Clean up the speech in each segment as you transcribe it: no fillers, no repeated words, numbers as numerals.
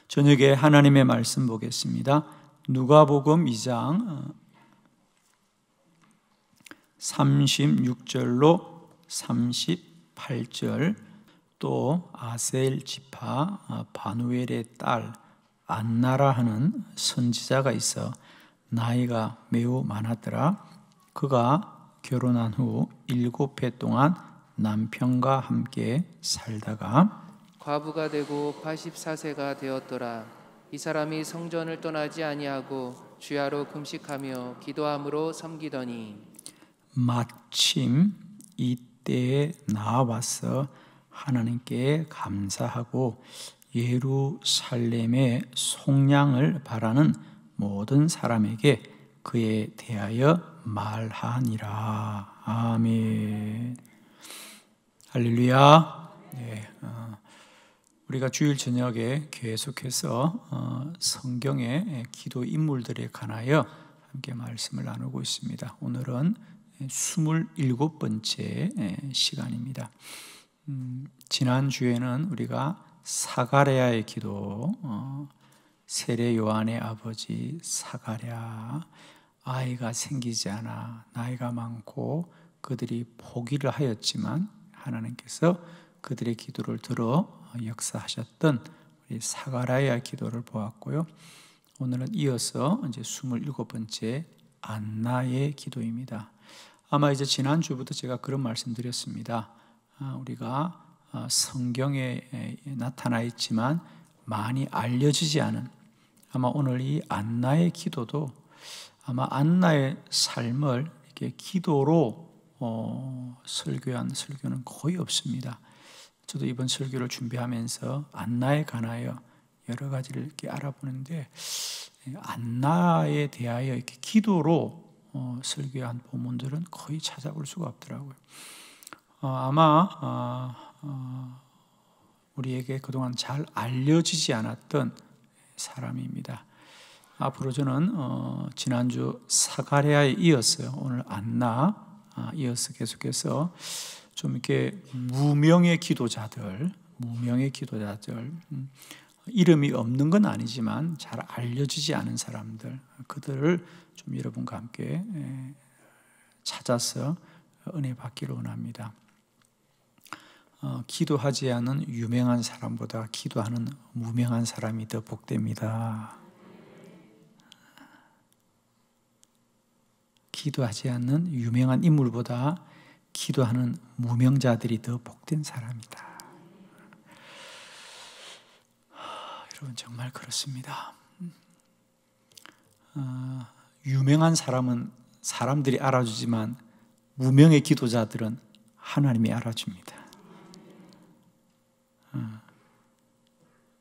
저녁에 하나님의 말씀 보겠습니다. 누가복음 2장 36절로 38절, 또 아셀 지파 바누엘의 딸 안나라 하는 선지자가 있어 나이가 매우 많았더라. 그가 결혼한 후 7해 동안 남편과 함께 살다가 과부가 되고 84세가 되었더라. 이 사람이 성전을 떠나지 아니하고 주야로 금식하며 기도함으로 섬기더니 마침 이때에 나와서 하나님께 감사하고 예루살렘의 속량을 바라는 모든 사람에게 그에 대하여 말하니라. 아멘. 할렐루야. 네, 우리가 주일 저녁에 계속해서 성경의 기도 인물들에 관하여 함께 말씀을 나누고 있습니다. 오늘은 27번째 시간입니다. 지난주에는 우리가 사가랴의 기도, 세례 요한의 아버지 사가랴, 아이가 생기지 않아 나이가 많고 그들이 포기를 하였지만 하나님께서 그들의 기도를 들어 역사하셨던 우리 사가랴의 기도를 보았고요. 오늘은 이어서 이제 27번째 안나의 기도입니다. 아마 이제 지난주부터 제가 그런 말씀 드렸습니다. 우리가 성경에 나타나 있지만 많이 알려지지 않은, 아마 오늘 이 안나의 기도도 아마 안나의 삶을 이렇게 기도로 설교한 설교는 거의 없습니다. 저도 이번 설교를 준비하면서 안나에 관하여 여러 가지를 이렇게 알아보는데 안나에 대하여 이렇게 기도로 설교한 본문들은 거의 찾아볼 수가 없더라고요. 아마 우리에게 그동안 잘 알려지지 않았던 사람입니다. 앞으로 저는 지난주 사가랴에 이었어요. 오늘 안나 이어서 계속해서 좀 이렇게 무명의 기도자들, 이름이 없는 건 아니지만 잘 알려지지 않은 사람들, 그들을 좀 여러분과 함께 찾아서 은혜 받기를 원합니다. 기도하지 않은 유명한 사람보다 기도하는 무명한 사람이 더 복됩니다. 기도하지 않는 유명한 인물보다 기도하는 무명자들이 더 복된 사람이다. 여러분 정말 그렇습니다. 유명한 사람은 사람들이 알아주지만 무명의 기도자들은 하나님이 알아줍니다.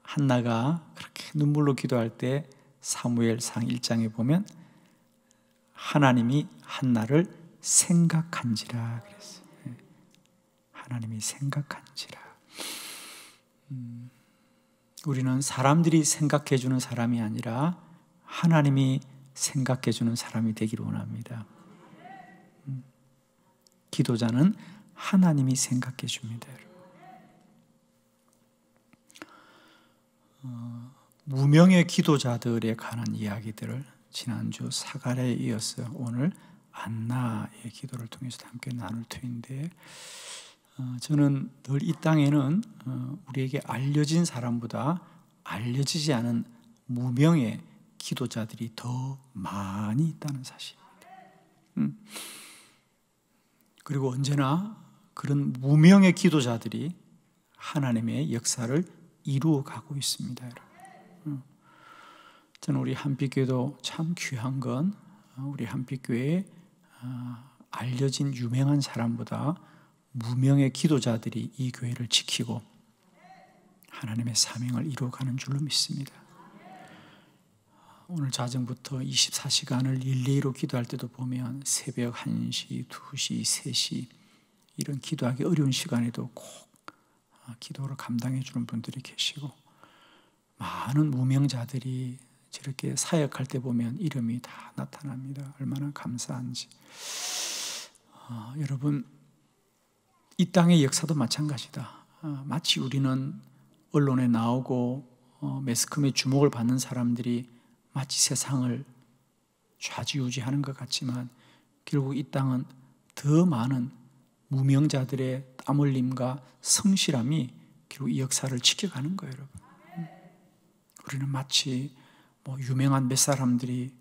한나가 그렇게 눈물로 기도할 때 사무엘상 1장에 보면 하나님이 한나를 생각한지라 그랬어요. 하나님이 생각한지라. 우리는 사람들이 생각해 주는 사람이 아니라 하나님이 생각해 주는 사람이 되기를 원합니다. 기도자는 하나님이 생각해 줍니다. 무명의 기도자들에 관한 이야기들을 지난주 사가랴에 이어서 오늘 안나의 기도를 통해서 함께 나눌 터인데, 저는 늘 이 땅에는 우리에게 알려진 사람보다 알려지지 않은 무명의 기도자들이 더 많이 있다는 사실입니다. 그리고 언제나 그런 무명의 기도자들이 하나님의 역사를 이루어가고 있습니다. 저는 우리 한빛교회도 참 귀한 건 우리 한빛교회에 알려진 유명한 사람보다 무명의 기도자들이 이 교회를 지키고 하나님의 사명을 이루어가는 줄로 믿습니다. 오늘 자정부터 24시간을 릴레이로 기도할 때도 보면 새벽 1시, 2시, 3시 이런 기도하기 어려운 시간에도 꼭 기도를 감당해 주는 분들이 계시고, 많은 무명자들이 저렇게 사역할 때 보면 이름이 다 나타납니다. 얼마나 감사한지. 여러분, 이 땅의 역사도 마찬가지다. 마치 우리는 언론에 나오고 매스컴의 주목을 받는 사람들이 마치 세상을 좌지우지하는 것 같지만 결국 이 땅은 더 많은 무명자들의 땀 흘림과 성실함이 결국 이 역사를 지켜가는 거예요, 여러분. 우리는 마치 유명한 몇 사람들이,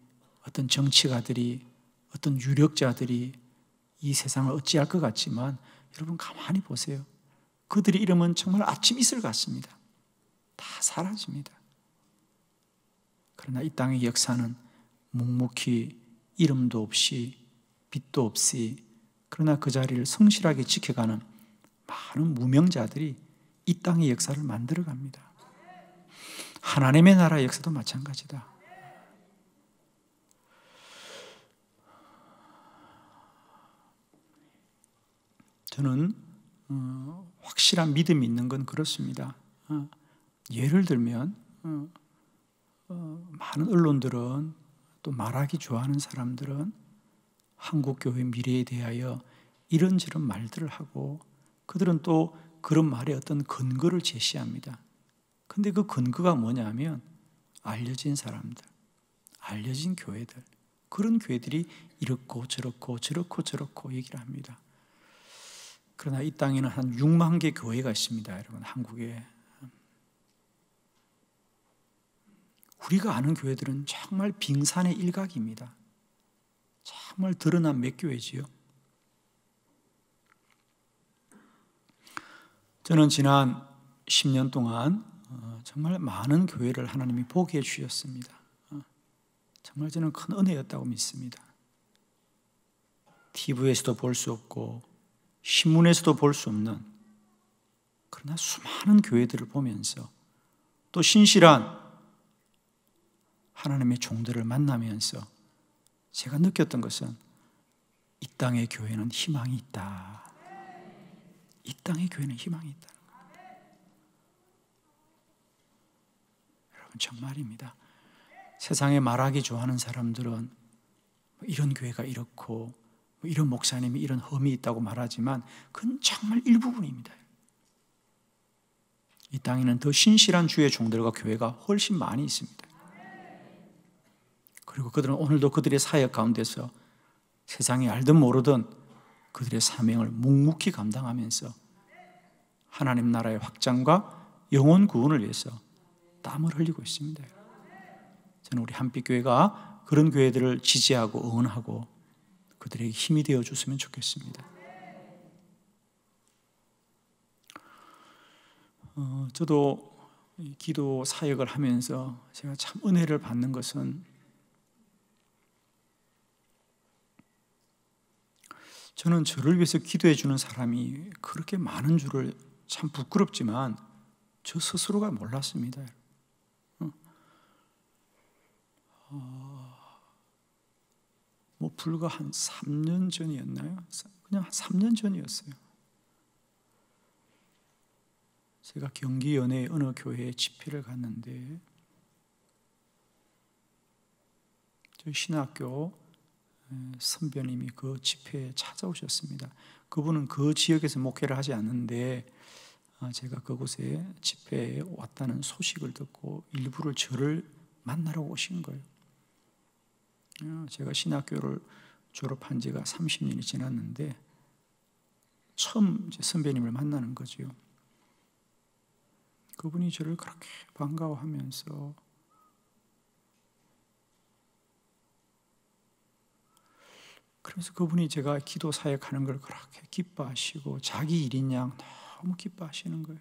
어떤 정치가들이, 어떤 유력자들이 이 세상을 어찌할 것 같지만 여러분 가만히 보세요. 그들의 이름은 정말 아침 이슬 같습니다. 다 사라집니다. 그러나 이 땅의 역사는 묵묵히 이름도 없이 빛도 없이 그러나 그 자리를 성실하게 지켜가는 많은 무명자들이 이 땅의 역사를 만들어갑니다. 하나님의 나라의 역사도 마찬가지다. 저는 확실한 믿음이 있는 건 그렇습니다. 예를 들면 많은 언론들은 또 말하기 좋아하는 사람들은 한국교회 미래에 대하여 이런저런 말들을 하고 그들은 또 그런 말에 어떤 근거를 제시합니다. 근데 그 근거가 뭐냐면 알려진 사람들, 알려진 교회들, 그런 교회들이 이렇고 저렇고 저렇고 저렇고 얘기를 합니다. 그러나 이 땅에는 한 6만 개 교회가 있습니다, 여러분. 한국에. 우리가 아는 교회들은 정말 빙산의 일각입니다. 정말 드러난 몇 교회지요. 저는 지난 10년 동안 정말 많은 교회를 하나님이 보게 해주셨습니다. 정말 저는 큰 은혜였다고 믿습니다. TV에서도 볼 수 없고 신문에서도 볼 수 없는, 그러나 수많은 교회들을 보면서 또 신실한 하나님의 종들을 만나면서 제가 느꼈던 것은 이 땅의 교회는 희망이 있다. 이 땅의 교회는 희망이 있다는 겁니다. 여러분 정말입니다. 세상에 말하기 좋아하는 사람들은 이런 교회가 이렇고 이런 목사님이 이런 험이 있다고 말하지만 그건 정말 일부분입니다. 이 땅에는 더 신실한 주의 종들과 교회가 훨씬 많이 있습니다. 그리고 그들은 오늘도 그들의 사역 가운데서 세상이 알든 모르든 그들의 사명을 묵묵히 감당하면서 하나님 나라의 확장과 영혼 구원을 위해서 땀을 흘리고 있습니다. 저는 우리 한빛교회가 그런 교회들을 지지하고 응원하고 그들에게 힘이 되어 줬으면 좋겠습니다. 저도 기도 사역을 하면서 제가 참 은혜를 받는 것은 저는 저를 위해서 기도해 주는 사람이 그렇게 많은 줄을 참 부끄럽지만 저 스스로가 몰랐습니다. 불과 한 3년 전이었나요? 그냥 한 3년 전이었어요. 제가 경기 연의 어느 교회에 집회를 갔는데 저희 신학교 선배님이 그 집회에 찾아오셨습니다. 그분은 그 지역에서 목회를 하지 않는데 제가 그곳에 집회에 왔다는 소식을 듣고 일부러 저를 만나러 오신 거예요. 제가 신학교를 졸업한 지가 30년이 지났는데 처음 선배님을 만나는 거죠. 그분이 저를 그렇게 반가워하면서 그래서 그분이 제가 기도 사역하는 걸 그렇게 기뻐하시고 자기 일인 양 너무 기뻐하시는 거예요.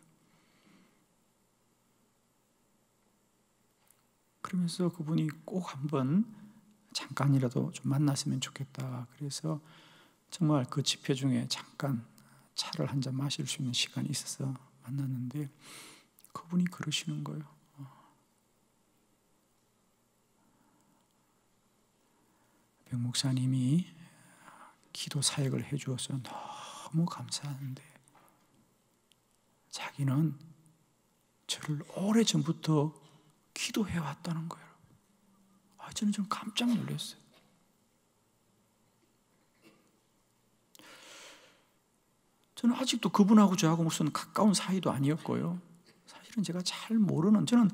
그러면서 그분이 꼭 한번 잠깐이라도 좀 만났으면 좋겠다. 그래서 정말 그 집회 중에 잠깐 차를 한 잔 마실 수 있는 시간이 있어서 만났는데 그분이 그러시는 거예요. 백 목사님이 기도 사역을 해주어서 너무 감사하는데 자기는 저를 오래전부터 기도해왔다는 거예요. 저는 좀 깜짝 놀랐어요. 저는 아직도 그분하고 저하고 무슨 가까운 사이도 아니었고요. 사실은 제가 잘 모르는, 저는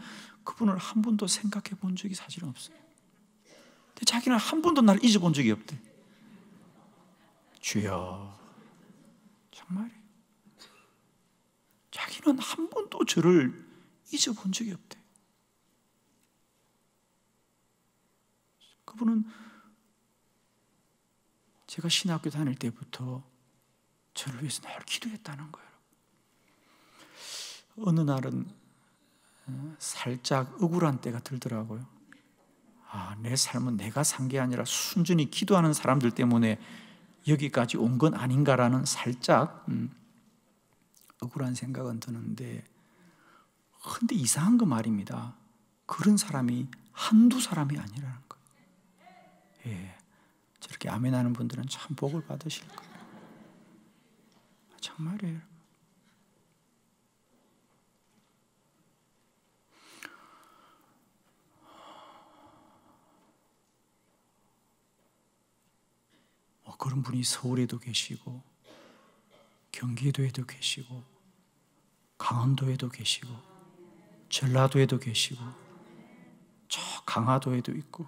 그분을 한 번도 생각해 본 적이 사실은 없어요. 근데 자기는 한 번도 나를 잊어본 적이 없대. 주여, 정말이에요. 자기는 한 번도 저를 잊어본 적이 없대. 그분은 제가 신학교 다닐 때부터 저를 위해서 늘 기도했다는 거예요. 어느 날은 살짝 억울한 때가 들더라고요. 내 삶은 내가 산 게 아니라 순전히 기도하는 사람들 때문에 여기까지 온 건 아닌가라는 살짝 억울한 생각은 드는데, 근데 이상한 거 말입니다. 그런 사람이 한두 사람이 아니라는 거예요. 예, 저렇게 아멘하는 분들은 참 복을 받으실 거예요. 정말이에요. 그런 분이 서울에도 계시고 경기도에도 계시고 강원도에도 계시고 전라도에도 계시고 저 강화도에도 있고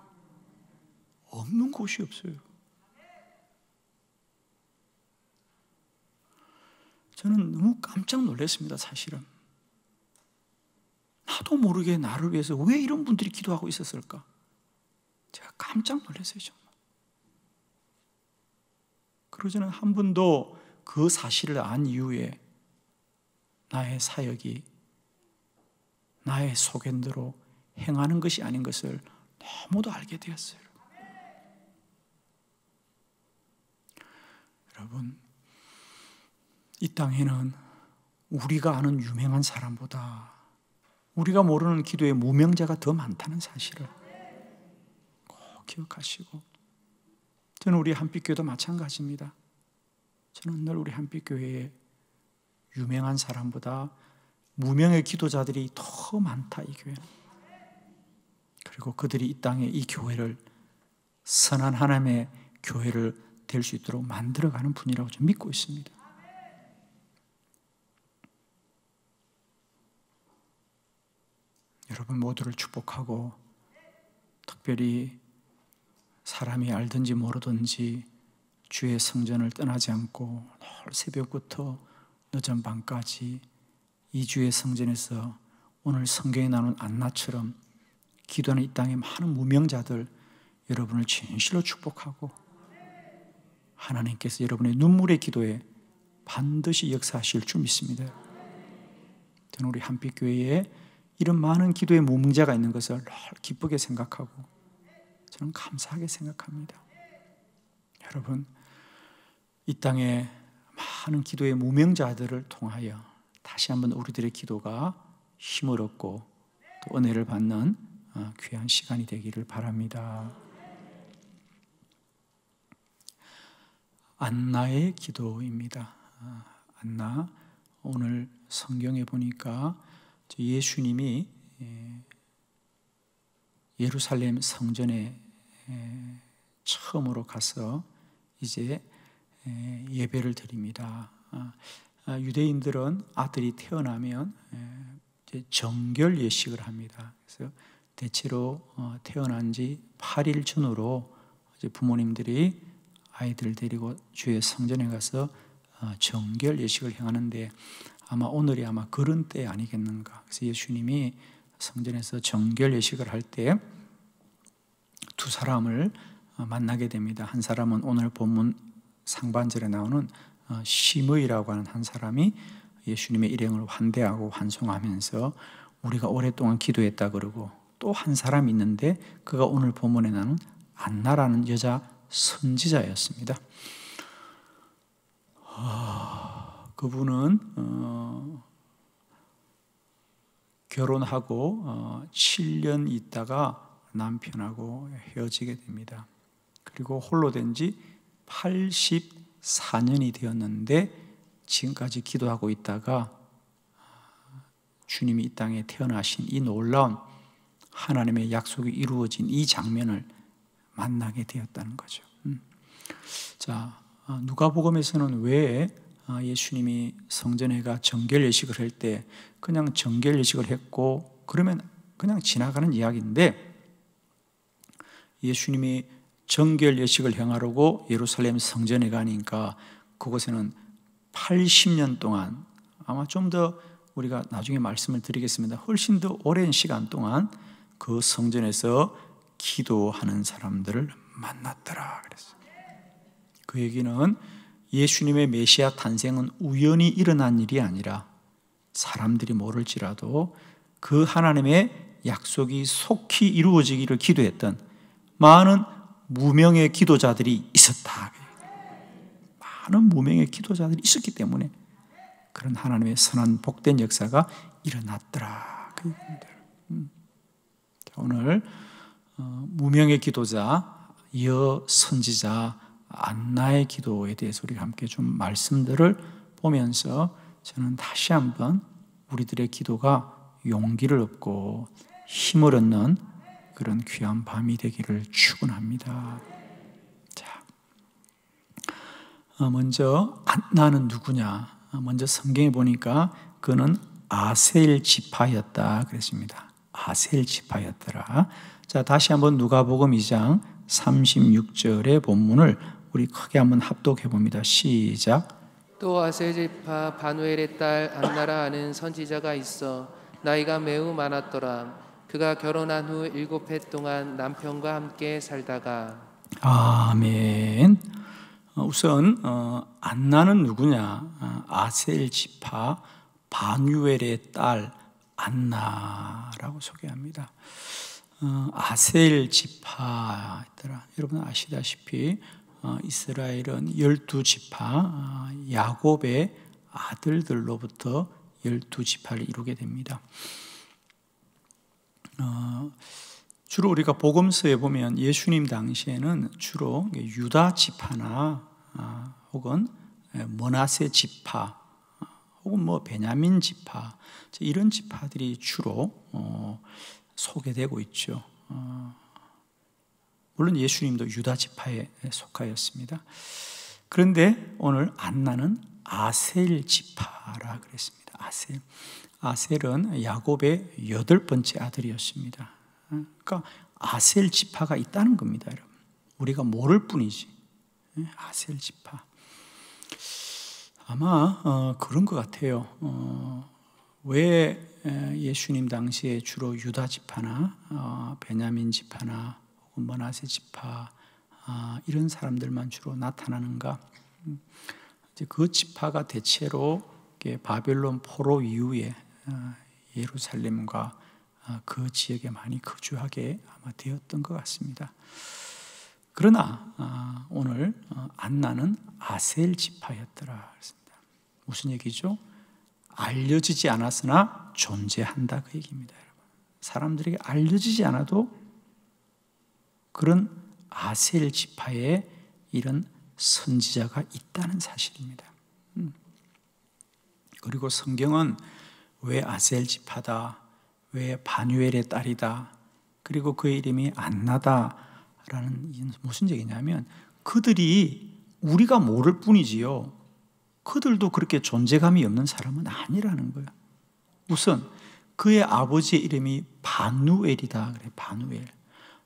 없는 곳이 없어요. 저는 너무 깜짝 놀랐습니다. 사실은 나도 모르게 나를 위해서 왜 이런 분들이 기도하고 있었을까? 제가 깜짝 놀랐어요. 정말. 그리고 저는 한 번도 그 사실을 안 이후에 나의 사역이 나의 소견대로 행하는 것이 아닌 것을 너무도 알게 되었어요. 여러분, 이 땅에는 우리가 아는 유명한 사람보다 우리가 모르는 기도의 무명자가 더 많다는 사실을 꼭 기억하시고, 저는 우리 한빛교회도 마찬가지입니다. 저는 늘 우리 한빛교회에 유명한 사람보다 무명의 기도자들이 더 많다, 이 교회는. 그리고 그들이 이 땅에 이 교회를 선한 하나님의 교회를 될 수 있도록 만들어가는 분이라고 좀 믿고 있습니다. 여러분 모두를 축복하고, 특별히 사람이 알든지 모르든지 주의 성전을 떠나지 않고 늘 새벽부터 늦은 밤까지 이 주의 성전에서 오늘 성경에 나오는 안나처럼 기도하는 이 땅의 많은 무명자들, 여러분을 진실로 축복하고 하나님께서 여러분의 눈물의 기도에 반드시 역사하실 줄 믿습니다. 저는 우리 한빛교회에 이런 많은 기도의 무명자가 있는 것을 늘 기쁘게 생각하고 저는 감사하게 생각합니다. 여러분, 이 땅에 많은 기도의 무명자들을 통하여 다시 한번 우리들의 기도가 힘을 얻고 또 은혜를 받는 귀한 시간이 되기를 바랍니다. 안나의 기도입니다. 안나, 오늘 성경에 보니까 예수님이 예루살렘 성전에 처음으로 가서 이제 예배를 드립니다. 유대인들은 아들이 태어나면 이제 정결 예식을 합니다. 그래서 대체로 태어난 지 8일 전후로 이제 부모님들이 아이들을 데리고 주의 성전에 가서 정결 예식을 행하는데, 아마 오늘이 아마 그런 때 아니겠는가. 그래서 예수님이 성전에서 정결 예식을 할 때 두 사람을 만나게 됩니다. 한 사람은 오늘 본문 상반절에 나오는 시므이라고 하는 한 사람이 예수님의 일행을 환대하고 환송하면서 우리가 오랫동안 기도했다 그러고, 또 한 사람이 있는데 그가 오늘 본문에 나오는 안나라는 여자 선지자였습니다. 그분은 결혼하고 7년 있다가 남편하고 헤어지게 됩니다. 그리고 홀로 된 지 84년이 되었는데 지금까지 기도하고 있다가 주님이 이 땅에 태어나신 이 놀라운 하나님의 약속이 이루어진 이 장면을 만나게 되었다는 거죠. 자, 누가복음에서는 왜 예수님이 성전에 가 정결 예식을 할 때 그냥 정결 예식을 했고 그러면 그냥 지나가는 이야기인데, 예수님이 정결 예식을 행하려고 예루살렘 성전에 가니까 그곳에는 80년 동안, 아마 좀 더 우리가 나중에 말씀을 드리겠습니다, 훨씬 더 오랜 시간 동안 그 성전에서 기도하는 사람들을 만났더라 그랬어요. 그 얘기는 예수님의 메시아 탄생은 우연히 일어난 일이 아니라 사람들이 모를지라도 그 하나님의 약속이 속히 이루어지기를 기도했던 많은 무명의 기도자들이 있었다. 많은 무명의 기도자들이 있었기 때문에 그런 하나님의 선한 복된 역사가 일어났더라. 그 얘기입니다. 오늘 무명의 기도자, 여 선지자 안나의 기도에 대해서 우리가 함께 좀 말씀들을 보면서 저는 다시 한번 우리들의 기도가 용기를 얻고 힘을 얻는 그런 귀한 밤이 되기를 축원합니다. 자, 먼저 안나는 누구냐? 먼저 성경에 보니까 그는 아셀 지파였다 그랬습니다. 아셀 지파였더라. 자, 다시 한번 누가복음 2장 36절의 본문을 우리 크게 한번 합독해 봅니다. 시작. 또 아셀 지파 바누엘의 딸 안나라 하는 선지자가 있어 나이가 매우 많았더라. 그가 결혼한 후 7해 동안 남편과 함께 살다가. 아멘. 우선 안나는 누구냐? 아셀 지파 바누엘의 딸 안나라고 소개합니다. 아셀 지파였더라. 여러분 아시다시피 이스라엘은 12지파 야곱의 아들들로부터 12지파를 이루게 됩니다. 주로 우리가 복음서에 보면 예수님 당시에는 주로 유다 지파나 혹은 므낫세 지파 혹은 뭐 베냐민 지파, 이런 지파들이 주로 소개되고 있죠. 물론 예수님도 유다 지파에 속하였습니다. 그런데 오늘 안나는 아셀 지파라 그랬습니다. 아셀은 야곱의 8번째 아들이었습니다. 그러니까 아셀 지파가 있다는 겁니다, 여러분. 우리가 모를 뿐이지. 아셀 지파. 아마 그런 것 같아요. 왜 예수님 당시에 주로 유다 지파나 베냐민 지파나 혹은 므낫세 지파 이런 사람들만 주로 나타나는가? 이제 그 지파가 대체로 바벨론 포로 이후에 예루살렘과 그 지역에 많이 거주하게 아마 되었던 것 같습니다. 그러나 오늘 안나는 아셀 지파였더라. 무슨 얘기죠? 알려지지 않았으나 존재한다 그 얘기입니다, 여러분. 사람들에게 알려지지 않아도 그런 아셀 지파에 이런 선지자가 있다는 사실입니다. 그리고 성경은 왜 아셀 지파다, 왜 바누엘의 딸이다, 그리고 그의 이름이 안나다라는 무슨 얘기냐면 그들이 우리가 모를 뿐이지요, 그들도 그렇게 존재감이 없는 사람은 아니라는 거예요. 우선 그의 아버지의 이름이 바누엘이다 그래요. 바누엘.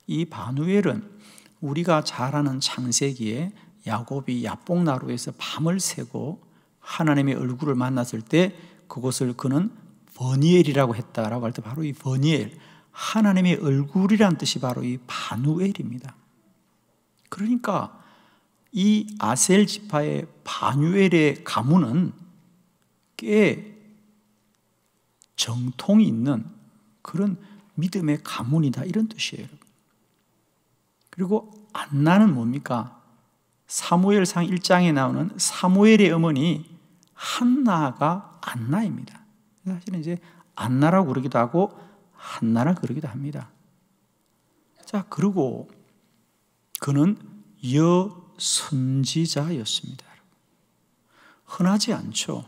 이 바누엘은 우리가 잘 아는 창세기에 야곱이 야복나루에서 밤을 새고 하나님의 얼굴을 만났을 때 그것을 그는 버니엘이라고 했다라고 할 때 바로 이 버니엘, 하나님의 얼굴이란 뜻이 바로 이 바누엘입니다. 그러니까 이 아셀 지파의 바누엘의 가문은 꽤 정통이 있는 그런 믿음의 가문이다, 이런 뜻이에요. 그리고 안나는 뭡니까? 사무엘상 1장에 나오는 사무엘의 어머니 한나가 안나입니다. 사실은 이제 안나라고 그러기도 하고 한나라 그러기도 합니다. 자, 그리고 그는 여선지자였습니다. 흔하지 않죠.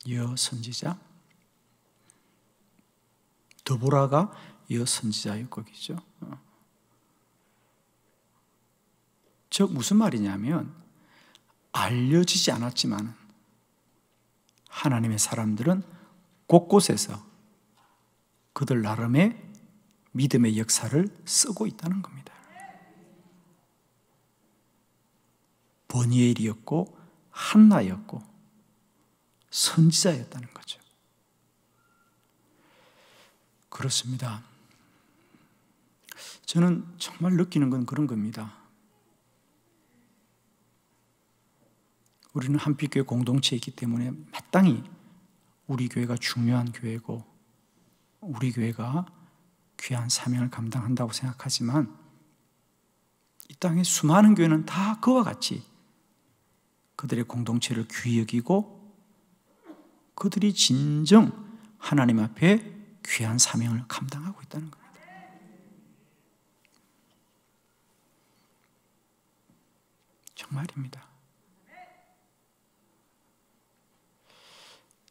여선지자. 드보라가 여선지자였고, 그죠? 즉 무슨 말이냐면 알려지지 않았지만 하나님의 사람들은 곳곳에서 그들 나름의 믿음의 역사를 쓰고 있다는 겁니다. 버니엘이었고 한나였고 선지자였다는 거죠. 그렇습니다. 저는 정말 느끼는 건 그런 겁니다. 우리는 한빛교회 공동체에 있기 때문에 마땅히 우리 교회가 중요한 교회고 우리 교회가 귀한 사명을 감당한다고 생각하지만 이 땅의 수많은 교회는 다 그와 같이 그들의 공동체를 귀히 여기고 그들이 진정 하나님 앞에 귀한 사명을 감당하고 있다는 겁니다. 정말입니다.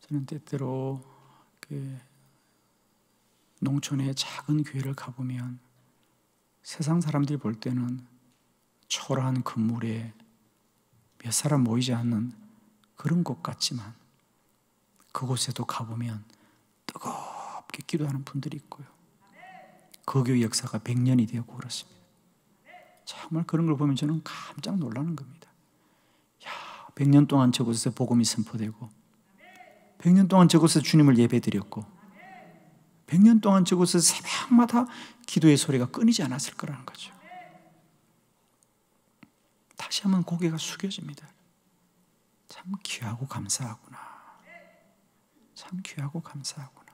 저는 때때로 농촌의 작은 교회를 가보면 세상 사람들이 볼 때는 초라한 건물에 몇 사람 모이지 않는 그런 곳 같지만 그곳에도 가보면 뜨겁게 기도하는 분들이 있고요. 그 교회 역사가 100년이 되었고 그렇습니다. 정말 그런 걸 보면 저는 깜짝 놀라는 겁니다. 100년 동안 저곳에서 복음이 선포되고 100년 동안 저곳에서 주님을 예배드렸고 100년 동안 저곳에서 새벽마다 기도의 소리가 끊이지 않았을 거라는 거죠. 다시 한번 고개가 숙여집니다. 참 귀하고 감사하구나. 참 귀하고 감사하구나.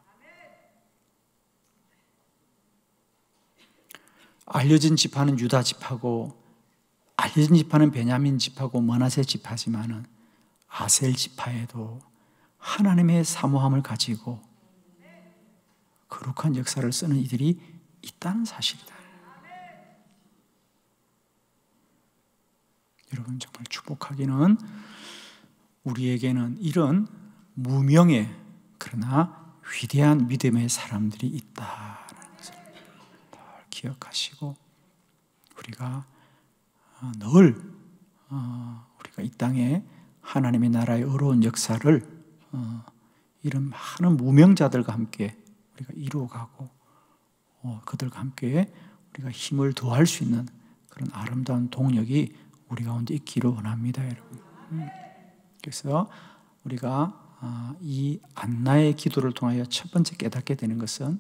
알려진 지파는 유다 지파고 알려진 지파는 베냐민 지파고 므낫세 지파지만은 아셀 지파에도 하나님의 사모함을 가지고 거룩한 역사를 쓰는 이들이 있다는 사실이다. 여러분 정말 축복하기는 우리에게는 이런 무명의 그러나 위대한 믿음의 사람들이 있다는 것을 늘 기억하시고 우리가 늘 우리가 이 땅에 하나님의 나라의 어려운 역사를 이런 많은 무명자들과 함께 우리가 이루어가고 그들과 함께 우리가 힘을 더할 수 있는 그런 아름다운 동력이 우리 가운데 있기를 원합니다, 여러분. 그래서 우리가 이 안나의 기도를 통하여 첫 번째 깨닫게 되는 것은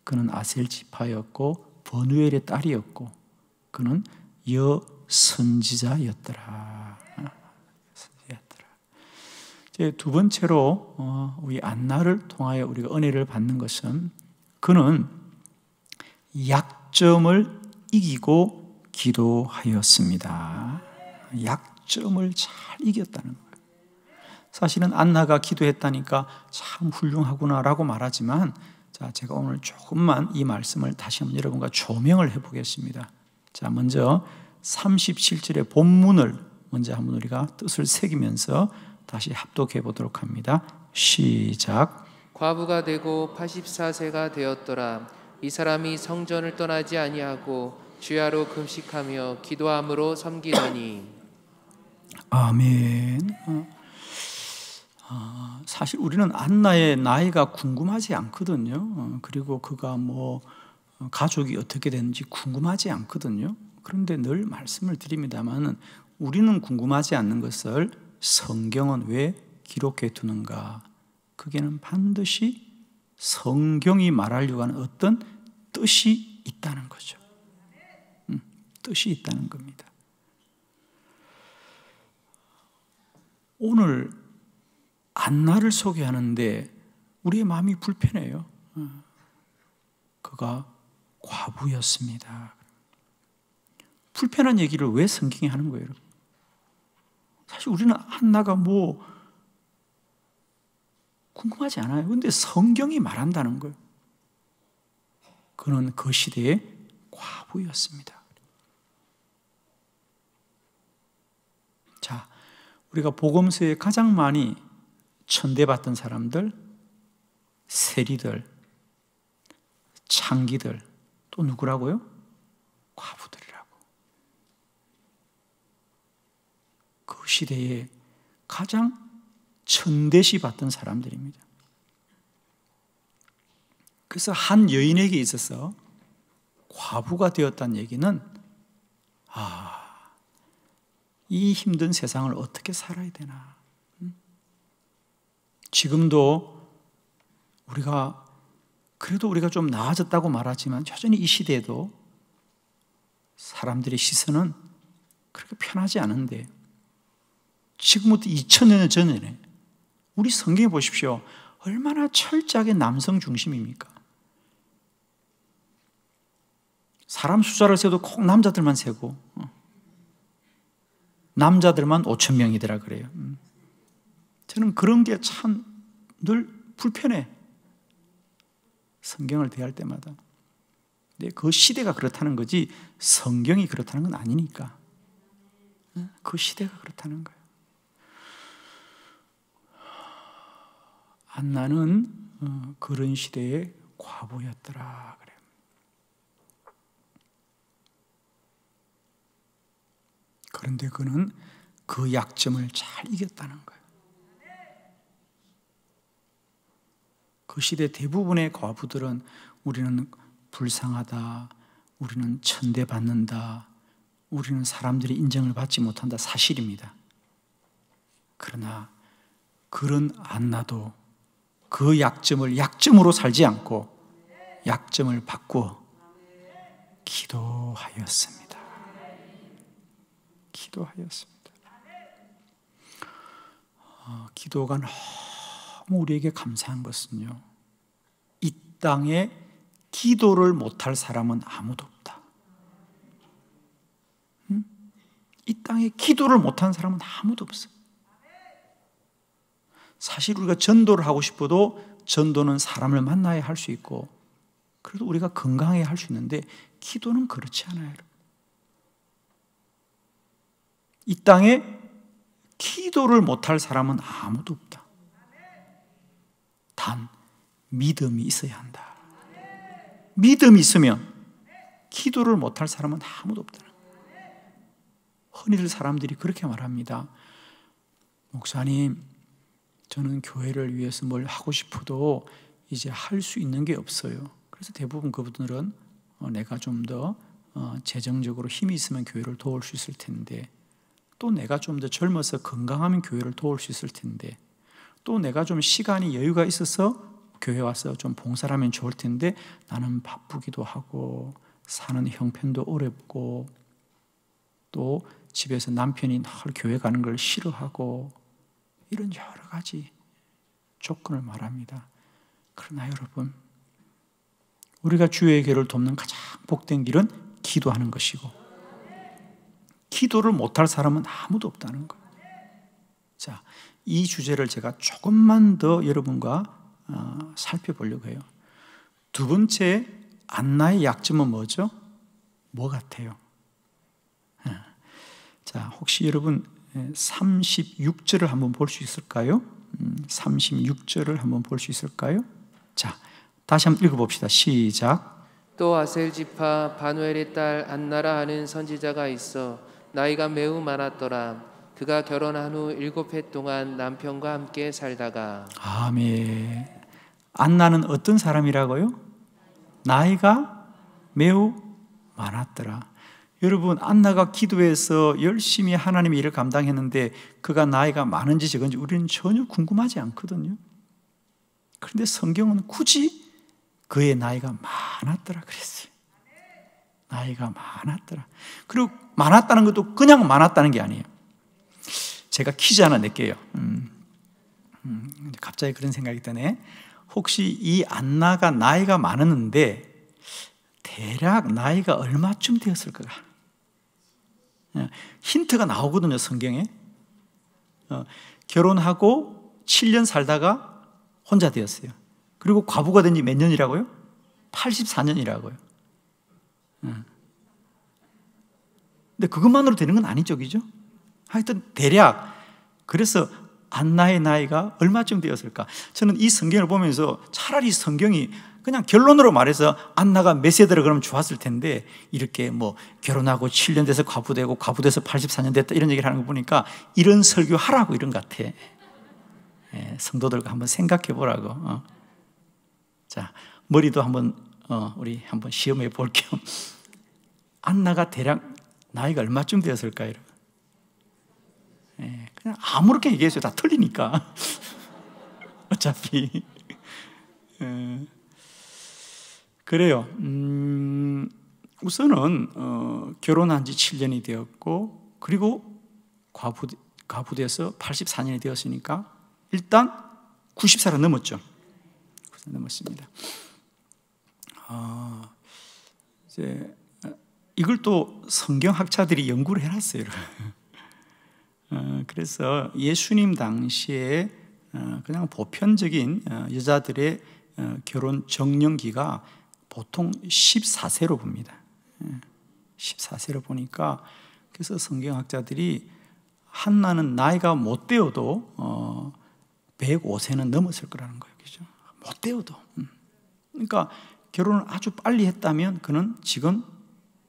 그는 아셀 지파였고 버누엘의 딸이었고 그는 여선지자였더라. 두 번째로 우리 안나를 통하여 우리가 은혜를 받는 것은 그는 약점을 이기고 기도하였습니다. 약점을 잘 이겼다는 거예요. 사실은 안나가 기도했다니까 참 훌륭하구나라고 말하지만 자, 제가 오늘 조금만 이 말씀을 다시 한번 여러분과 조명을 해보겠습니다. 자, 먼저 37절의 본문을 먼저 한번 우리가 뜻을 새기면서 다시 합독해 보도록 합니다. 시작. 과부가 되고 84세가 되었더라. 이 사람이 성전을 떠나지 아니하고 주야로 금식하며 기도함으로 섬기더니. 아멘. 사실 우리는 안나의 나이가 궁금하지 않거든요. 그리고 그가 뭐 가족이 어떻게 되는지 궁금하지 않거든요. 그런데 늘 말씀을 드립니다만 우리는 궁금하지 않는 것을 성경은 왜 기록해 두는가? 그게는 반드시 성경이 말하려고 하는 어떤 뜻이 있다는 거죠. 뜻이 있다는 겁니다. 오늘 안나를 소개하는데 우리의 마음이 불편해요. 그가 과부였습니다. 불편한 얘기를 왜 성경이 하는 거예요? 사실 우리는 안나가 뭐 궁금하지 않아요. 그런데 성경이 말한다는 거예요. 그는 그 시대의 과부였습니다. 자, 우리가 복음서에 가장 많이 천대받던 사람들, 세리들, 창기들, 또 누구라고요? 과부들이라고. 그 시대에 가장 천대시 받던 사람들입니다. 그래서 한 여인에게 있어서 과부가 되었다는 얘기는 이 힘든 세상을 어떻게 살아야 되나. 지금도 그래도 우리가 좀 나아졌다고 말하지만 여전히 이 시대에도 사람들의 시선은 그렇게 편하지 않은데, 지금부터 2000년 전에 우리 성경에 보십시오. 얼마나 철저하게 남성 중심입니까? 사람 숫자를 세도 꼭 남자들만 세고 남자들만 5,000명이더라 그래요. 저는 그런 게 참 늘 불편해. 성경을 대할 때마다. 근데 그 시대가 그렇다는 거지 성경이 그렇다는 건 아니니까. 그 시대가 그렇다는 거예요. 안나는 그런 시대의 과부였더라 그래요. 그런데 그는 그 약점을 잘 이겼다는 거예요. 그 시대 대부분의 과부들은 우리는 불쌍하다, 우리는 천대받는다, 우리는 사람들이 인정을 받지 못한다, 사실입니다. 그러나 그런 안나도 그 약점을 약점으로 살지 않고 약점을 바꾸어 기도하였습니다. 기도하였습니다. 기도가 너무 우리에게 감사한 것은요, 이 땅에 기도를 못할 사람은 아무도 없다. 이 땅에 기도를 못한 사람은 아무도 없어. 사실 우리가 전도를 하고 싶어도 전도는 사람을 만나야 할 수 있고, 그래도 우리가 건강해야 할 수 있는데 기도는 그렇지 않아요. 여러분. 이 땅에 기도를 못할 사람은 아무도 없다. 단 믿음이 있어야 한다. 믿음이 있으면 기도를 못할 사람은 아무도 없다. 흔히들 사람들이 그렇게 말합니다. 목사님, 저는 교회를 위해서 뭘 하고 싶어도 이제 할 수 있는 게 없어요. 그래서 대부분 그분들은 내가 좀 더 재정적으로 힘이 있으면 교회를 도울 수 있을 텐데, 또 내가 좀 더 젊어서 건강하면 교회를 도울 수 있을 텐데, 또 내가 좀 시간이 여유가 있어서 교회 와서 좀 봉사를 하면 좋을 텐데 나는 바쁘기도 하고 사는 형편도 어렵고 또 집에서 남편이 늘 교회 가는 걸 싫어하고 이런 여러 가지 조건을 말합니다. 그러나 여러분, 우리가 주의 교회를 돕는 가장 복된 길은 기도하는 것이고, 기도를 못할 사람은 아무도 없다는 거예요. 자, 이 주제를 제가 조금만 더 여러분과 살펴보려고 해요. 두 번째, 안나의 약점은 뭐죠? 뭐 같아요? 자, 혹시 여러분 36절을 한번 볼 수 있을까요? 36절을 한번 볼 수 있을까요? 자, 다시 한번 읽어봅시다. 시작. 또 아셀 지파 바누엘의 딸 안나라 하는 선지자가 있어 나이가 매우 많았더라. 그가 결혼한 후 7해 동안 남편과 함께 살다가. 아멘. 안나는 어떤 사람이라고요? 나이가 매우 많았더라. 여러분, 안나가 기도해서 열심히 하나님의 일을 감당했는데 그가 나이가 많은지 적은지 우리는 전혀 궁금하지 않거든요. 그런데 성경은 굳이 그의 나이가 많았더라 그랬어요. 나이가 많았더라. 그리고 많았다는 것도 그냥 많았다는 게 아니에요. 제가 퀴즈 하나 낼게요. 갑자기 그런 생각이 드네. 혹시 이 안나가 나이가 많았는데 대략 나이가 얼마쯤 되었을까? 힌트가 나오거든요, 성경에. 결혼하고 7년 살다가 혼자 되었어요. 그리고 과부가 된 지 몇 년이라고요? 84년이라고요. 근데 그것만으로 되는 건 아니죠, 그죠? 하여튼 대략, 그래서 안나의 나이가 얼마쯤 되었을까? 저는 이 성경을 보면서 차라리 성경이 그냥 결론으로 말해서 안나가 몇 세대라 그러면 좋았을 텐데, 이렇게 뭐 결혼하고 7년 돼서 과부되고 과부돼서 84년 됐다 이런 얘기를 하는 거 보니까 이런 설교 하라고 이런 것 같아. 성도들과 한번 생각해 보라고. 자, 머리도 한번 우리 한번 시험해 볼 겸 안나가 대략 나이가 얼마쯤 되었을까요? 예, 그냥 아무렇게 얘기했어요. 다 틀리니까. 어차피. 그래요. 우선은 결혼한 지 7년이 되었고, 그리고 과부돼서 84년이 되었으니까 일단 90살은 넘었죠. 90살 넘었습니다. 이제 이걸 또 성경학자들이 연구를 해놨어요. 그래서 예수님 당시에 그냥 보편적인 여자들의 결혼 정년기가 보통 14세로 봅니다. 14세로 보니까, 그래서 성경학자들이 한나는 나이가 못 되어도 105세는 넘었을 거라는 거예요. 그죠? 못 되어도. 그러니까 결혼을 아주 빨리 했다면 그는 지금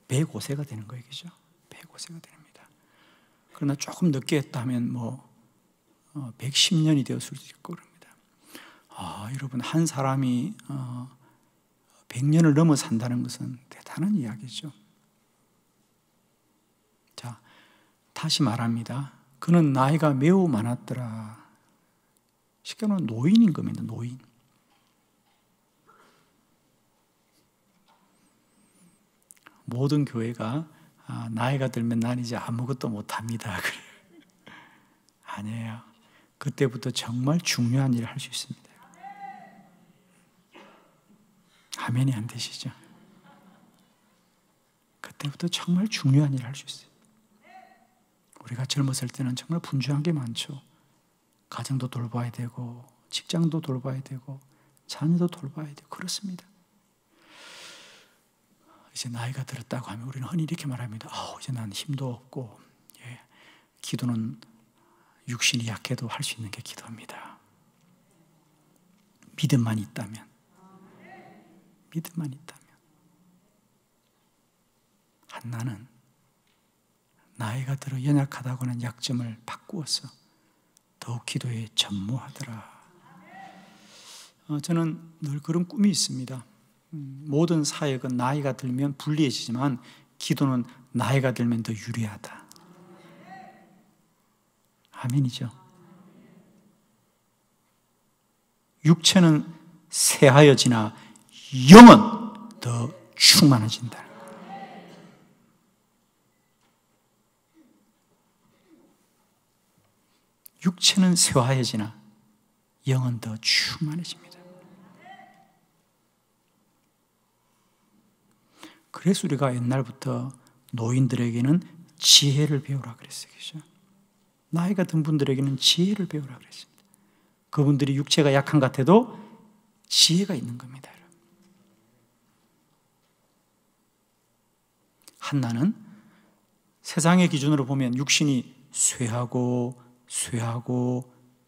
105세가 되는 거예요. 그죠? 105세가 됩니다. 그러나 조금 늦게 했다면 110년이 되었을 수도 있고 그럽니다. 여러분, 한 사람이 100년을 넘어 산다는 것은 대단한 이야기죠. 자, 다시 말합니다. 그는 나이가 매우 많았더라. 쉽게 말하면 노인인 겁니다. 노인. 모든 교회가 나이가 들면 난 이제 아무것도 못합니다. 아니에요. 그때부터 정말 중요한 일을 할 수 있습니다. 아멘이 안 되시죠? 그때부터 정말 중요한 일을 할 수 있어요. 우리가 젊었을 때는 정말 분주한 게 많죠. 가정도 돌봐야 되고, 직장도 돌봐야 되고, 자녀도 돌봐야 되고, 그렇습니다. 이제 나이가 들었다고 하면 우리는 흔히 이렇게 말합니다. 이제 난 힘도 없고, 기도는 육신이 약해도 할 수 있는 게 기도입니다. 믿음만 있다면. 믿음만 있다면. 한나는 나이가 들어 연약하다고 하는 약점을 바꾸어서 더욱 기도에 전무하더라. 저는 늘 그런 꿈이 있습니다. 모든 사역은 나이가 들면 불리해지지만 기도는 나이가 들면 더 유리하다. 아멘이죠. 육체는 쇠하여지나 영은 더 충만해진다. 육체는 쇠하여지나 영은 더 충만해집니다. 그래서 우리가 옛날부터 노인들에게는 지혜를 배우라 그랬어요. 그렇죠? 나이가 든 분들에게는 지혜를 배우라 그랬습니다. 그분들이 육체가 약한 것 같아도 지혜가 있는 겁니다. 한나는 세상의 기준으로 보면 육신이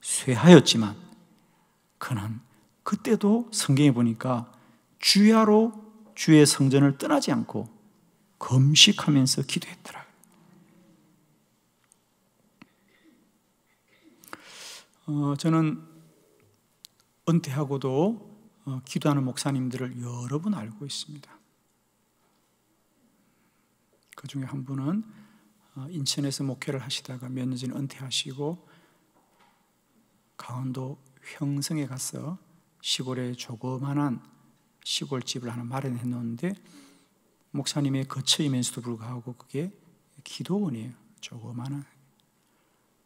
쇠하였지만 그는 그때도 성경에 보니까 주야로 주의 성전을 떠나지 않고 금식하면서 기도했더라. 저는 은퇴하고도 기도하는 목사님들을 여러 분 알고 있습니다. 그 중에 한 분은 인천에서 목회를 하시다가 몇 년 전에 은퇴하시고 강원도 횡성에 가서 시골에 조그만한 시골집을 하나 마련해 놓는데 목사님의 거처이면서도 불구하고 그게 기도원이에요. 조그만한.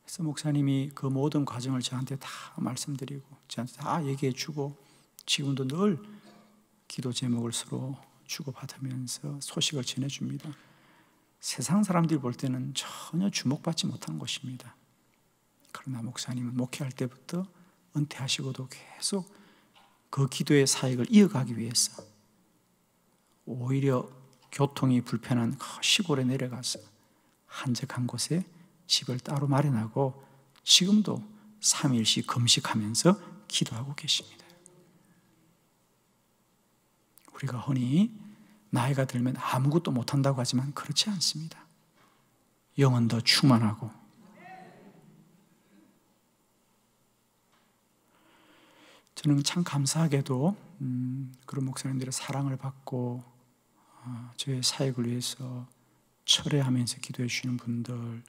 그래서 목사님이 그 모든 과정을 저한테 다 말씀드리고 저한테 다 얘기해 주고 지금도 늘 기도 제목을 서로 주고받으면서 소식을 전해줍니다. 세상 사람들이 볼 때는 전혀 주목받지 못한 곳입니다. 그러나 목사님은 목회할 때부터 은퇴하시고도 계속 그 기도의 사역을 이어가기 위해서 오히려 교통이 불편한 시골에 내려가서 한적한 곳에 집을 따로 마련하고 지금도 3일씩 금식하면서 기도하고 계십니다. 우리가 흔히 나이가 들면 아무것도 못한다고 하지만 그렇지 않습니다. 영은 더 충만하고 저는 참 감사하게도 그런 목사님들의 사랑을 받고 저의 사역을 위해서 철회하면서 기도해 주시는 분들,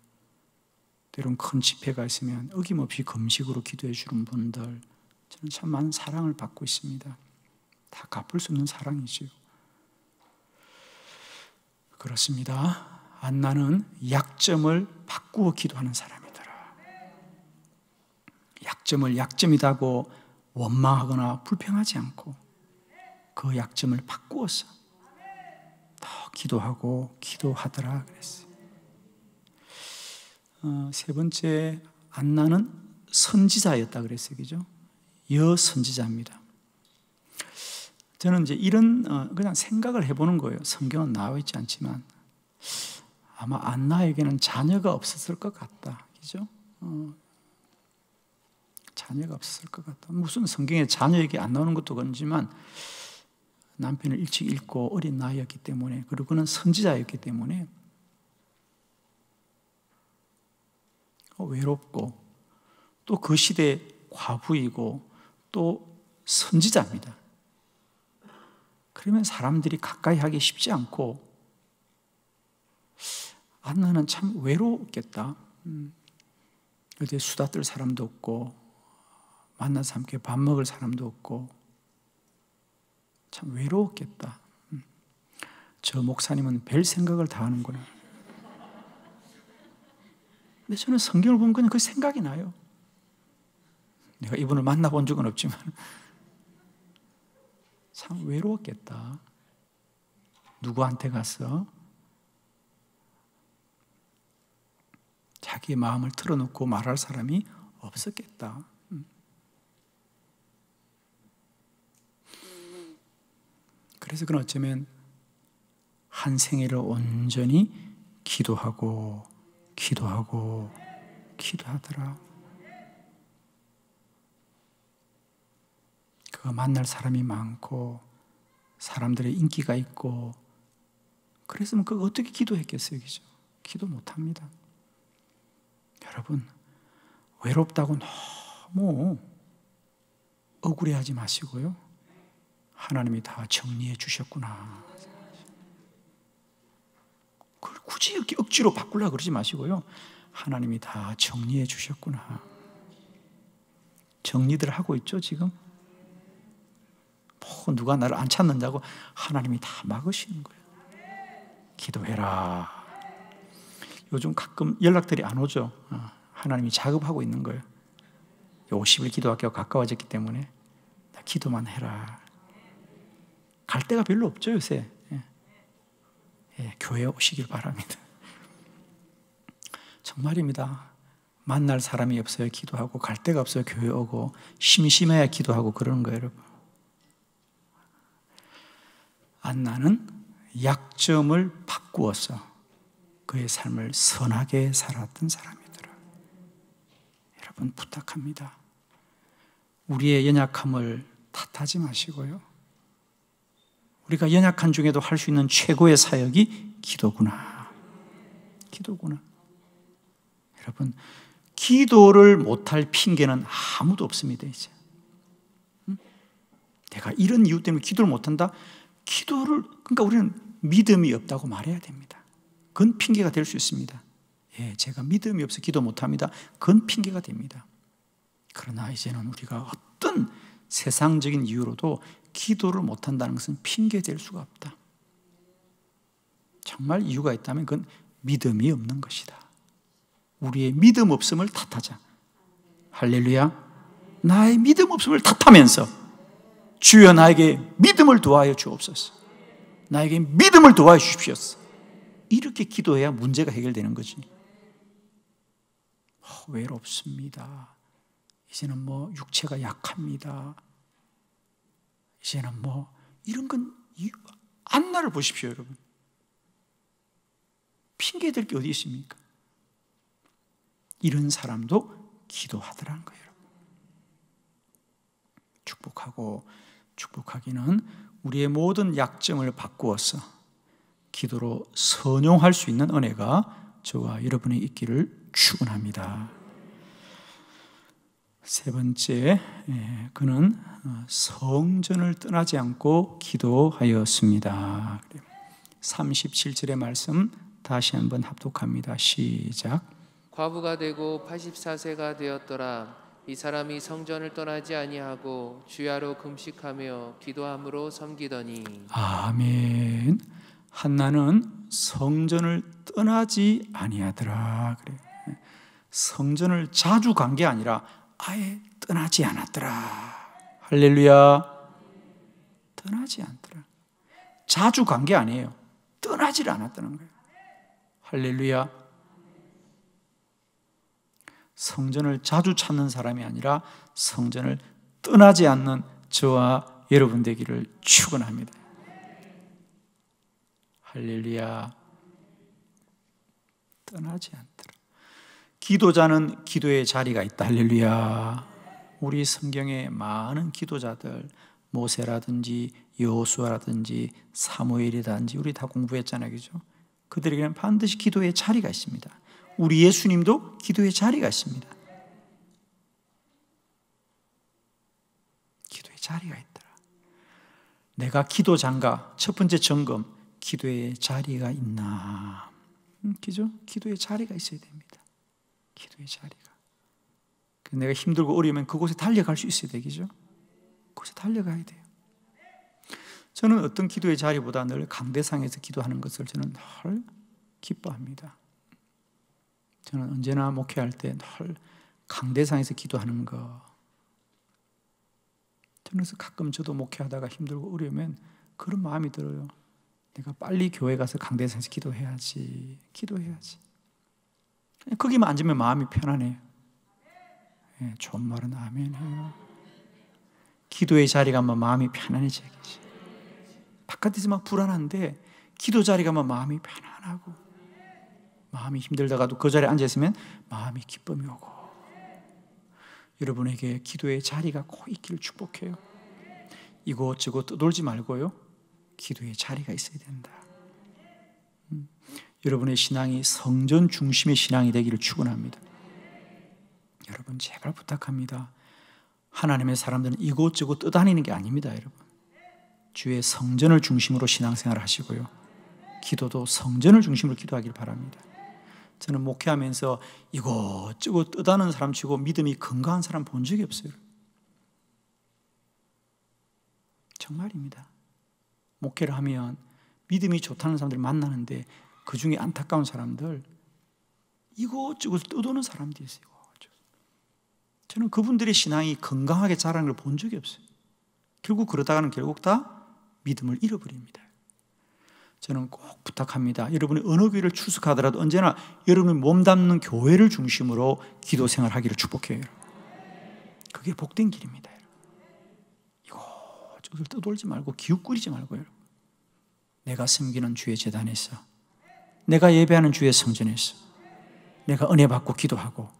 때론 큰 집회가 있으면 어김없이 금식으로 기도해 주는 분들, 저는 참 많은 사랑을 받고 있습니다. 다 갚을 수 없는 사랑이지요. 그렇습니다. 안나는 약점을 바꾸어 기도하는 사람이더라. 약점을 약점이라고 원망하거나 불평하지 않고 그 약점을 바꾸어서 더 기도하고 기도하더라 그랬어요. 세 번째, 안나는 선지자였다 그랬어요. 그죠? 여선지자입니다. 저는 이제 이런 그냥 생각을 해보는 거예요. 성경은 나와 있지 않지만 아마 안나에게는 자녀가 없었을 것 같다. 그죠? 자녀가 없었을 것 같다. 무슨 성경에 자녀 얘기 안 나오는 것도 그렇지만 남편을 일찍 잃고 어린 나이였기 때문에, 그리고 그는 선지자였기 때문에 외롭고 또 그 시대의 과부이고 또 선지자입니다. 그러면 사람들이 가까이 하기 쉽지 않고 안나는 참 외로웠겠다. 어디 수다 떨 사람도 없고 만나서 함께 밥 먹을 사람도 없고 참 외로웠겠다. 저 목사님은 별 생각을 다 하는구나. 근데 저는 성경을 보면 그냥 그 생각이 나요. 내가 이분을 만나본 적은 없지만 참 외로웠겠다. 누구한테 가서 자기의 마음을 털어놓고 말할 사람이 없었겠다. 그래서 그는 어쩌면 한 생애를 온전히 기도하고 기도하더라. 그가 만날 사람이 많고 사람들의 인기가 있고 그랬으면 그가 어떻게 기도했겠어요? 그죠? 기도 못합니다. 여러분, 외롭다고 너무 억울해하지 마시고요, 하나님이 다 정리해 주셨구나. 그걸 굳이 이렇게 억지로 바꾸려고 그러지 마시고요, 하나님이 다 정리해 주셨구나. 정리들 하고 있죠 지금? 뭐 누가 나를 안 찾는다고 하나님이 다 막으시는 거예요. 기도해라. 요즘 가끔 연락들이 안 오죠. 하나님이 작업하고 있는 거예요. 50일 기도학교가 가까워졌기 때문에 나 기도만 해라. 갈 데가 별로 없죠 요새. 교회에 오시길 바랍니다. 정말입니다. 만날 사람이 없어요 기도하고, 갈 데가 없어요 교회 오고, 심심해야 기도하고 그러는 거예요 여러분. 안나는 약점을 바꾸어서 그의 삶을 선하게 살았던 사람이더라. 여러분 부탁합니다. 우리의 연약함을 탓하지 마시고요, 우리가 연약한 중에도 할 수 있는 최고의 사역이 기도구나. 기도구나. 여러분, 기도를 못할 핑계는 아무도 없습니다. 이제 내가 이런 이유 때문에 기도를 못한다? 그러니까 우리는 믿음이 없다고 말해야 됩니다. 그건 핑계가 될 수 있습니다. 제가 믿음이 없어 기도 못합니다. 그건 핑계가 됩니다. 그러나 이제는 우리가 어떤 세상적인 이유로도 기도를 못한다는 것은 핑계될 수가 없다. 정말 이유가 있다면 그건 믿음이 없는 것이다. 우리의 믿음 없음을 탓하자. 할렐루야. 나의 믿음 없음을 탓하면서 주여 나에게 믿음을 도와여 주옵소서. 나에게 믿음을 도와여 주십시오. 이렇게 기도해야 문제가 해결되는 거지. 외롭습니다. 이제는 육체가 약합니다. 이제는 이런 건 안나를 보십시오 여러분. 핑계될 게 어디 있습니까? 이런 사람도 기도하더라는 거예요. 축복하기는 우리의 모든 약점을 바꾸어서 기도로 선용할 수 있는 은혜가 저와 여러분이 있기를 축원합니다. 세 번째, 그는 성전을 떠나지 않고 기도하였습니다. 37절의 말씀 다시 한번 합독합니다. 시작. 과부가 되고 84세가 되었더라. 이 사람이 성전을 떠나지 아니하고 주야로 금식하며 기도함으로 섬기더니. 아멘. 한나는 성전을 떠나지 아니하더라. 그래. 성전을 자주 간 게 아니라 아예 떠나지 않았더라. 할렐루야. 떠나지 않더라. 자주 간 게 아니에요. 떠나질 않았다는 거예요. 할렐루야. 성전을 자주 찾는 사람이 아니라 성전을 떠나지 않는 저와 여러분 되기를 축원합니다. 할렐루야. 떠나지 않더라. 기도자는 기도의 자리가 있다. 할렐루야. 우리 성경에 많은 기도자들, 모세라든지 여호수아라든지 사무엘이라든지 우리 다 공부했잖아요, 그죠? 그들에게는 반드시 기도의 자리가 있습니다. 우리 예수님도 기도의 자리가 있습니다. 기도의 자리가 있더라. 내가 기도장가 첫 번째 점검, 기도의 자리가 있나? 그죠? 기도의 자리가 있어야 됩니다. 기도의 자리가. 내가 힘들고 어려우면 그곳에 달려갈 수 있어야 되겠죠? 그곳에 달려가야 돼요. 저는 어떤 기도의 자리보다 늘 강대상에서 기도하는 것을 저는 늘 기뻐합니다. 저는 언제나 목회할 때 늘 강대상에서 기도하는 거. 저는 그래서 가끔 저도 목회하다가 힘들고 어려우면 그런 마음이 들어요. 내가 빨리 교회 가서 강대상에서 기도해야지. 거기만 앉으면 마음이 편안해요. 네, 좋은 말은 아멘 해요. 기도의 자리 가면 마음이 편안해지겠지. 바깥에서 막 불안한데 기도 자리 가면 마음이 편안하고, 마음이 힘들다가도 그 자리에 앉아있으면 마음이 기쁨이 오고. 여러분에게 기도의 자리가 꼭 있기를 축복해요. 이곳저곳 떠돌지 말고요, 기도의 자리가 있어야 된다. 여러분의 신앙이 성전 중심의 신앙이 되기를 축원합니다. 여러분 제발 부탁합니다. 하나님의 사람들은 이곳저곳 떠다니는 게 아닙니다. 여러분, 주의 성전을 중심으로 신앙생활을 하시고요, 기도도 성전을 중심으로 기도하길 바랍니다. 저는 목회하면서 이곳저곳 떠다니는 사람 치고 믿음이 건강한 사람 본 적이 없어요. 정말입니다. 목회를 하면 믿음이 좋다는 사람들 만나는데 그 중에 안타까운 사람들, 이곳저곳 떠도는 사람들이 있어요. 저는 그분들의 신앙이 건강하게 자라는 걸 본 적이 없어요. 결국 그러다가는 결국 다 믿음을 잃어버립니다. 저는 꼭 부탁합니다. 여러분이 어느 교회를 출석하더라도 언제나 여러분이 몸담는 교회를 중심으로 기도 생활하기를 축복해요. 그게 복된 길입니다. 이곳저곳 떠돌지 말고 기웃거리지 말고요. 내가 섬기는 주의 제단에서, 내가 예배하는 주의 성전에서 내가 은혜 받고 기도하고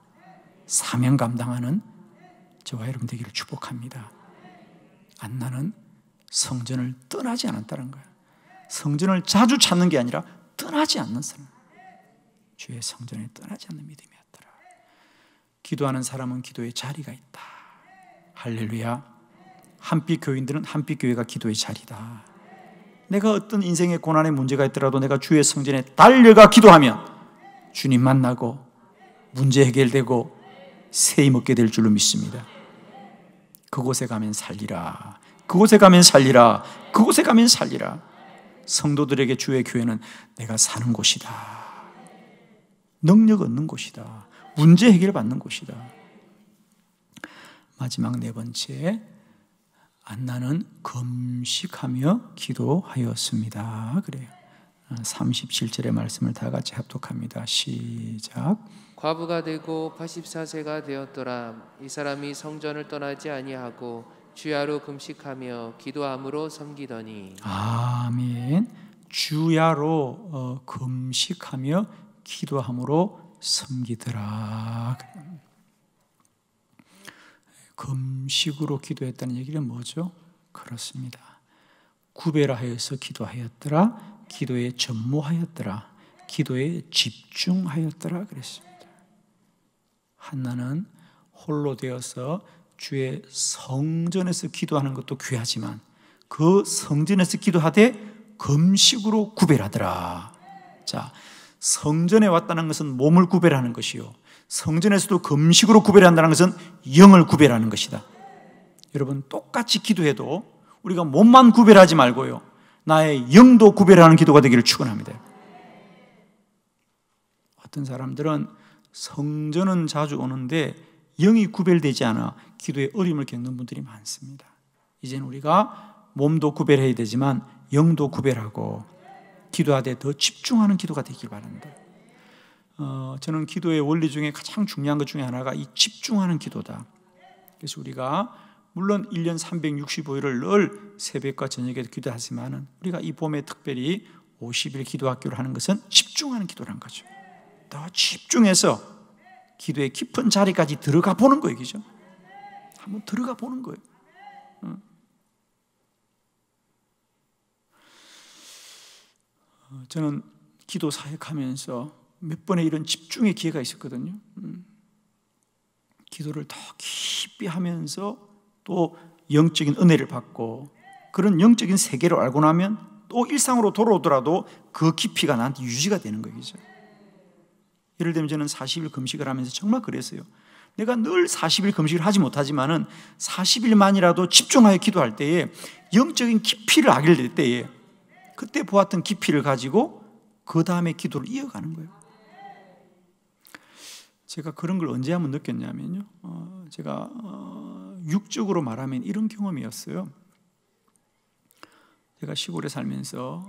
사명 감당하는 저와 여러분 되기를 축복합니다. 안나는 성전을 떠나지 않았다는 거예요. 성전을 자주 찾는 게 아니라 떠나지 않는 사람, 주의 성전에 떠나지 않는 믿음이었더라. 기도하는 사람은 기도의 자리가 있다. 할렐루야. 한빛 교인들은 한빛 교회가 기도의 자리다. 내가 어떤 인생의 고난의 문제가 있더라도 내가 주의 성전에 달려가 기도하면 주님 만나고 문제 해결되고 세임 얻게 될 줄로 믿습니다. 그곳에 가면 살리라. 그곳에 가면 살리라. 그곳에 가면 살리라. 성도들에게 주의 교회는 내가 사는 곳이다. 능력 얻는 곳이다. 문제 해결받는 곳이다. 마지막 네 번째, 안나는 금식하며 기도하였습니다. 그래요. 37절의 말씀을 다 같이 합독합니다. 시작. 과부가 되고 84세가 되었더라. 이 사람이 성전을 떠나지 아니하고 주야로 금식하며 기도함으로 섬기더니. 아멘. 주야로 금식하며 기도함으로 섬기더라. 금식으로 기도했다는 얘기는 뭐죠? 그렇습니다. 구별하여서 기도하였더라. 기도에 전무하였더라. 기도에 집중하였더라 그랬습니다. 한나는 홀로 되어서 주의 성전에서 기도하는 것도 귀하지만 그 성전에서 기도하되 금식으로 구별하더라. 자, 성전에 왔다는 것은 몸을 구별하는 것이요, 성전에서도 금식으로 구별한다는 것은 영을 구별하는 것이다. 여러분, 똑같이 기도해도 우리가 몸만 구별하지 말고요, 나의 영도 구별하는 기도가 되기를 축원합니다. 어떤 사람들은 성전은 자주 오는데 영이 구별되지 않아 기도에 어려움을 겪는 분들이 많습니다. 이제는 우리가 몸도 구별해야 되지만 영도 구별하고 기도하되 더 집중하는 기도가 되길 바랍니다. 저는 기도의 원리 중에 가장 중요한 것 중에 하나가 이 집중하는 기도다. 그래서 우리가 물론 1년 365일을 늘 새벽과 저녁에 기도하지만 우리가 이 봄에 특별히 50일 기도학교를 하는 것은 집중하는 기도라는 거죠. 더 집중해서 기도의 깊은 자리까지 들어가 보는 거예요. 그죠? 한번 들어가 보는 거예요. 저는 기도 사역하면서 몇 번의 이런 집중의 기회가 있었거든요. 기도를 더 깊이 하면서 또 영적인 은혜를 받고 그런 영적인 세계를 알고 나면 또 일상으로 돌아오더라도 그 깊이가 나한테 유지가 되는 거예요. 예를 들면 저는 40일 금식을 하면서 정말 그랬어요. 내가 늘 40일 금식을 하지 못하지만은 40일만이라도 집중하여 기도할 때에 영적인 깊이를 알게 될 때에 그때 보았던 깊이를 가지고 그 다음에 기도를 이어가는 거예요. 제가 그런 걸 언제 한번 느꼈냐면요, 제가 육적으로 말하면 이런 경험이었어요. 제가 시골에 살면서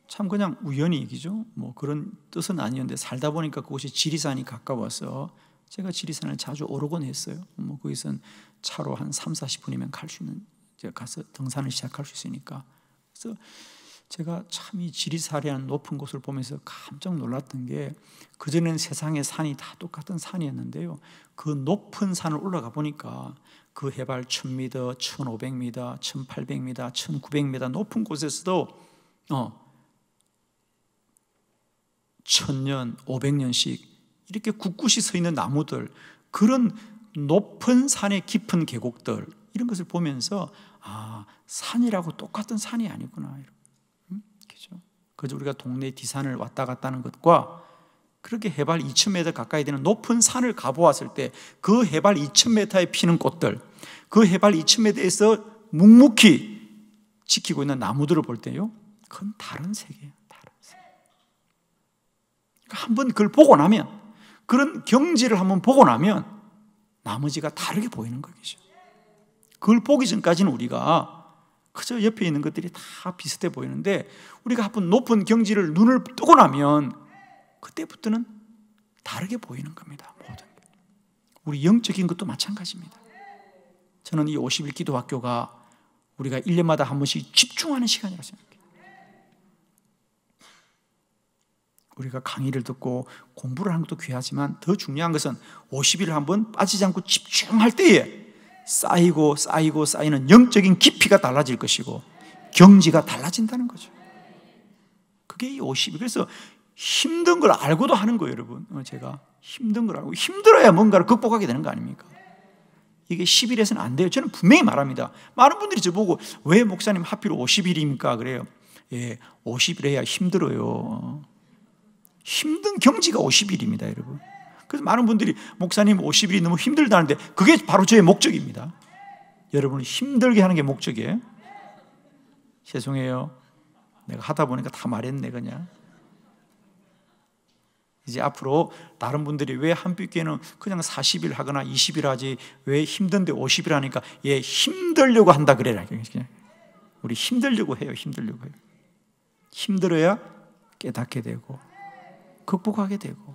참 그냥 우연히 얘기죠, 뭐 그런 뜻은 아니었는데 살다 보니까 그곳이 지리산이 가까워서 제가 지리산을 자주 오르곤 했어요. 뭐 거기선 차로 한 30-40분이면 갈 수 있는, 제가 가서 등산을 시작할 수 있으니까. 그래서 제가 참 이 지리산이라는 높은 곳을 보면서 깜짝 놀랐던 게, 그전에는 세상의 산이 다 똑같은 산이었는데요, 그 높은 산을 올라가 보니까 그 해발 1000m, 1500m, 1800m, 1900m 높은 곳에서도 1000년, 500년씩 이렇게 굳굳이 서 있는 나무들, 그런 높은 산의 깊은 계곡들, 이런 것을 보면서 산이라고 똑같은 산이 아니구나. 그죠? 그래서 우리가 동네 뒤산을 왔다 갔다 하는 것과 그렇게 해발 2000m 가까이 되는 높은 산을 가보았을 때 그 해발 2000m에 피는 꽃들, 그 해발 2000m에서 묵묵히 지키고 있는 나무들을 볼 때요, 그건 다른 세계예요. 다른 세계. 그러니까 한번 그걸 보고 나면, 그런 경지를 한번 보고 나면 나머지가 다르게 보이는 거죠. 그걸 보기 전까지는 우리가 그저 옆에 있는 것들이 다 비슷해 보이는데, 우리가 한번 높은 경지를 눈을 뜨고 나면 그때부터는 다르게 보이는 겁니다. 모든 게. 우리 영적인 것도 마찬가지입니다. 저는 이 50일 기도학교가 우리가 1년마다 한 번씩 집중하는 시간이라고 생각해요. 우리가 강의를 듣고 공부를 하는 것도 귀하지만 더 중요한 것은 50일을 한번 빠지지 않고 집중할 때에 쌓이는 영적인 깊이가 달라질 것이고 경지가 달라진다는 거죠. 그게 이 50일. 그래서 힘든 걸 알고도 하는 거예요, 여러분. 제가 힘든 걸 알고, 힘들어야 뭔가를 극복하게 되는 거 아닙니까? 이게 10일에서는 안 돼요. 저는 분명히 말합니다. 많은 분들이 저보고 왜 목사님 하필 50일입니까? 그래요. 예, 50일 해야 힘들어요. 힘든 경지가 50일입니다, 여러분. 그래서 많은 분들이 목사님 50일이 너무 힘들다는데 그게 바로 저의 목적입니다. 여러분을 힘들게 하는 게 목적이에요. 죄송해요. 내가 하다 보니까 다 말했네 그냥. 이제 앞으로 다른 분들이 왜 한빛교회는 그냥 40일 하거나 20일 하지 왜 힘든데 50일 하니까 얘 힘들려고 한다 그래라. 그냥 우리 힘들려고 해요. 힘들려고 해요. 힘들어야 깨닫게 되고 극복하게 되고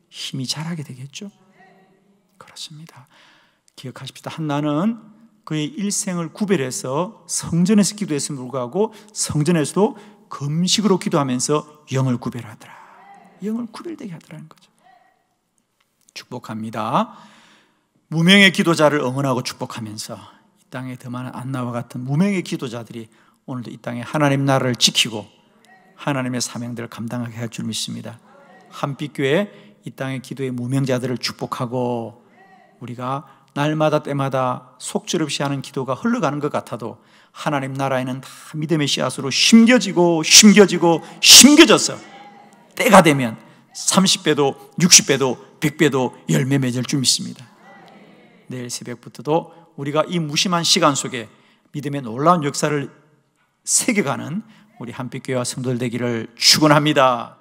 힘이 자라게 되겠죠. 그렇습니다. 기억하십시다. 한나는 그의 일생을 구별해서 성전에서 기도했음에 불구하고 성전에서도 금식으로 기도하면서 영을 구별하더라. 영을 구별되게 하더라는 거죠. 축복합니다. 무명의 기도자를 응원하고 축복하면서 이 땅에 더 많은 안나와 같은 무명의 기도자들이 오늘도 이 땅에 하나님 나라를 지키고 하나님의 사명들을 감당하게 할 줄 믿습니다. 한빛교회 이 땅의 기도의 무명자들을 축복하고 우리가 날마다 때마다 속절없이 하는 기도가 흘러가는 것 같아도 하나님 나라에는 다 믿음의 씨앗으로 심겨지고 심겨져서 때가 되면 30배도 60배도 100배도 열매 맺을 줄 믿습니다. 내일 새벽부터도 우리가 이 무심한 시간 속에 믿음의 놀라운 역사를 새겨가는 우리 한빛교회와 성도들 되기를 축원합니다.